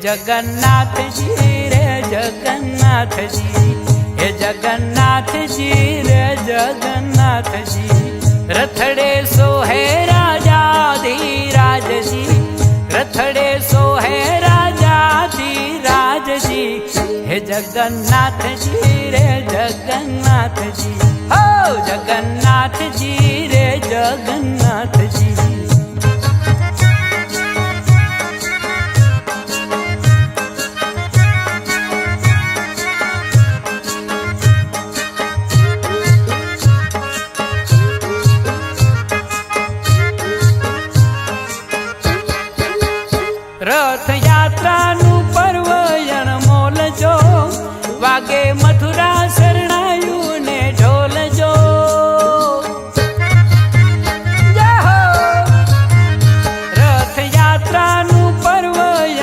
जगन्नाथ जी रे जगन्नाथ जी, हे जगन्नाथ जी रे जगन्नाथ जी। रथड़े सोहे राजा धीराज जी, रथड़े सोहे राजा धीराज जी, हे जगन्नाथ जी रे जगन्नाथ जी, हो जगन्नाथ जी रे जगन्नाथ जी। रथ यात्रा नु पर्व अणमोल जो, वागे मथुरा शरणायु ने ढोल जो। जय हो। रथ यात्रा नु पर्व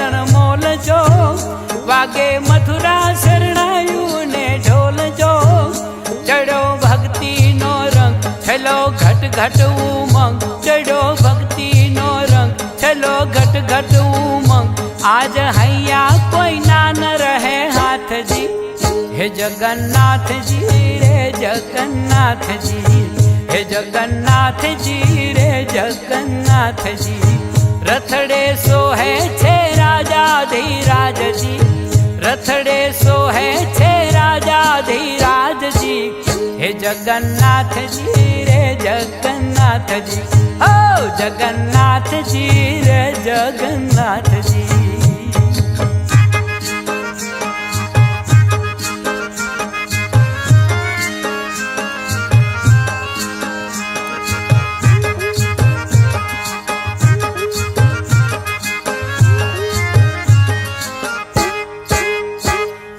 अणमोल जो, वागे मथुरा शरणायु ने ढोल जो। चढ़ो भक्ति नो रंग छलो घट घट उमंग, चढ़ो भक्ति नो रंग चलो घट घट उमंग। आज हैया कोई ना न रहे हाथ जी, हे जगन्नाथ जी रे जगन्नाथ जी, हे जगन्नाथ जी रे जगन्नाथ जी। रथड़े सोहे छे राजा धीराज जी, रथड़े सोहे छे राजा धीराज जी, हे जगन्नाथ जी रे जगन्नाथ जी, ओ जगन्नाथ जी रे जगन्नाथ जी।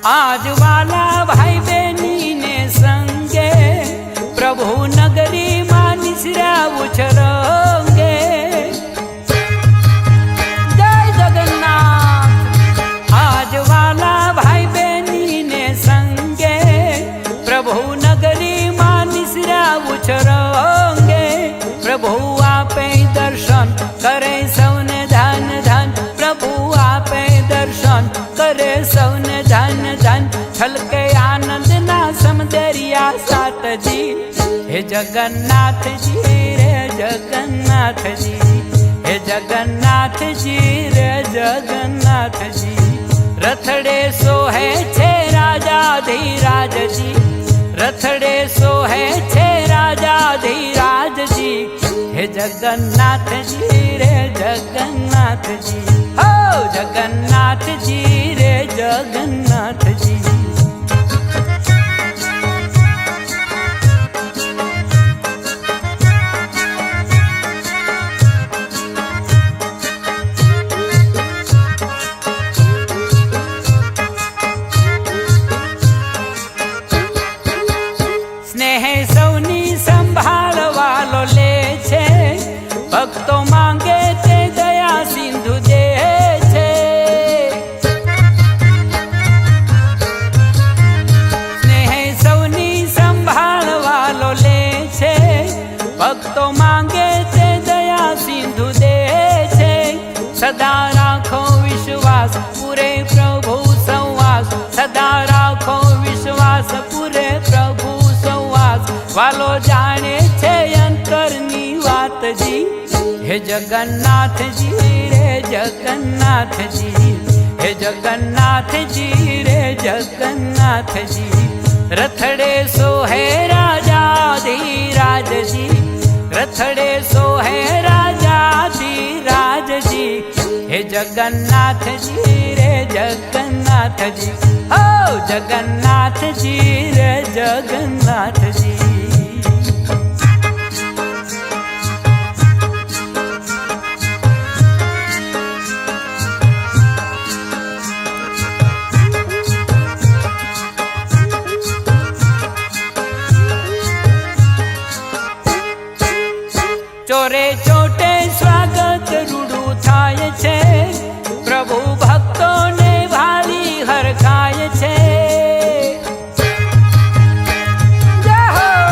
आज वाला भाई बहनी ने संगे, प्रभु नगरी मां निसरा उछरोगे। जय जगन्नाथ। आज वाला भाई बहनी ने संगे, प्रभु नगरी मां निसरा उछरोगे। प्रभु आपे दर्शन करे सौने धन धन, प्रभु आपे दर्शन करे सौने धन धन। छलके आनंद ना समदरिया सात जी, हे जगन्नाथ जी रे जगन्नाथ जी, हे जगन्नाथ जी रे जगन्नाथ जी। रथड़े सोहे छे राजा धीराज जी, रथड़े सोहे छे राजा धीराज जी, हे जगन्नाथ जी रे जगन्नाथ जी, हो जगन्नाथ जी रे जगन्नाथ जी। स्नेह सौनी संभाल वालो ले छे, भक्तो मांगे ते दया सिंधु दे छे। स्नेह सौनी संभाल वालो ले छे, भक्तो मांगे ते दया सिंधु दे छे। सदा राखो विश्वास पूरे प्रभु संवास, सदा राखो विश्वास पूरे प्रभु संवास। वालो जाने छे अंतरनी वात जी, हे जगन्नाथ जी रे जगन्नाथ जी, हे जगन्नाथ जी रे जगन्नाथ जी। रथड़े सोहे राजा धीराज जी, रथड़े सोहे राजा धीराज जी, हे जगन्नाथ जी रे जगन्नाथ जी, हो जगन्नाथ जी रे जगन्नाथ जी। ચોરે ચોટે સ્વાગત રૂડું થાય છે, પ્રભુ ભક્તોને ભાળી હરખાય છે। જય હો।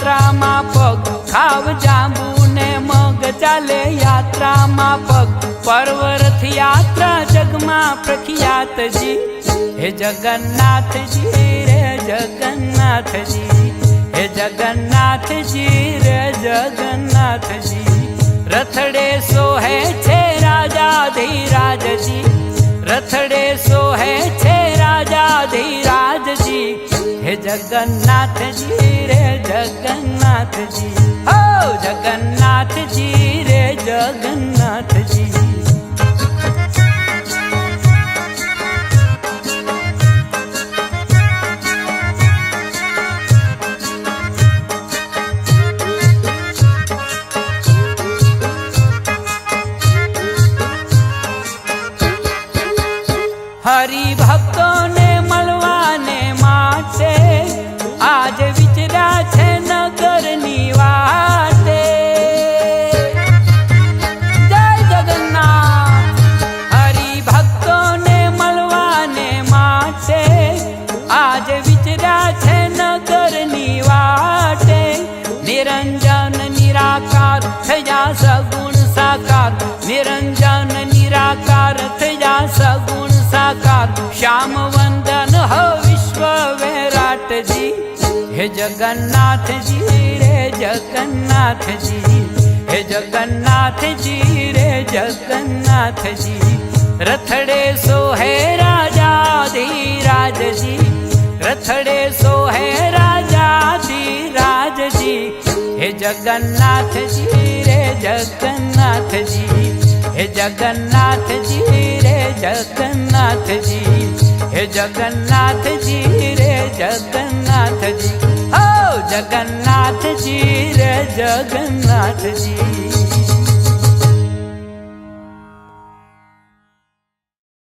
યાત્રામાં પગ ખાવ જાંબુ ને મગ ચાલે યાત્રામાં પગ પર્વત યાત્રા જગમાં પ્રખ્યાતજી હે જગન્નાથજી રે જગન્નાથજી હે જગન્નાથજી રે જગન્નાથજી રથડે સોહે છે રાજાધિરાજજી રથડે સોહે છે રાજાધિરાજજી હે જગન્નાથજી રે જગન્નાથજી હો જગન્નાથજી રે જગન્નાથજી હરિભક્તોને મળવાને માટે આજ વિચર્યા છે નગરની વાટે જય જગન્નાથ હરિભક્તોને મળવાને માટે આજ વિચર્યા છે નગરની વાટે નિરંજન નિરાકાર થયા સગુણ સાકાર નિરંજન નિરાકાર થયા સગુણ સાકાર શ્યામ વંદન હો વિશ્વ વિરાટજી હે જગન્નાથજી રે જગન્નાથજી હે જગન્નાથજી રે જગન્નાથજી રથડે સોહે રાજાધિરાજજી રથડે સોહે રાજાધિરાજજી હે જગન્નાથજી રે જગન્નાથજી હે જગન્નાથજી રે જગન્નાથજી હે જગન્નાથજી રે જગન્નાથજી હો જગન્નાથજી રે જગન્નાથજી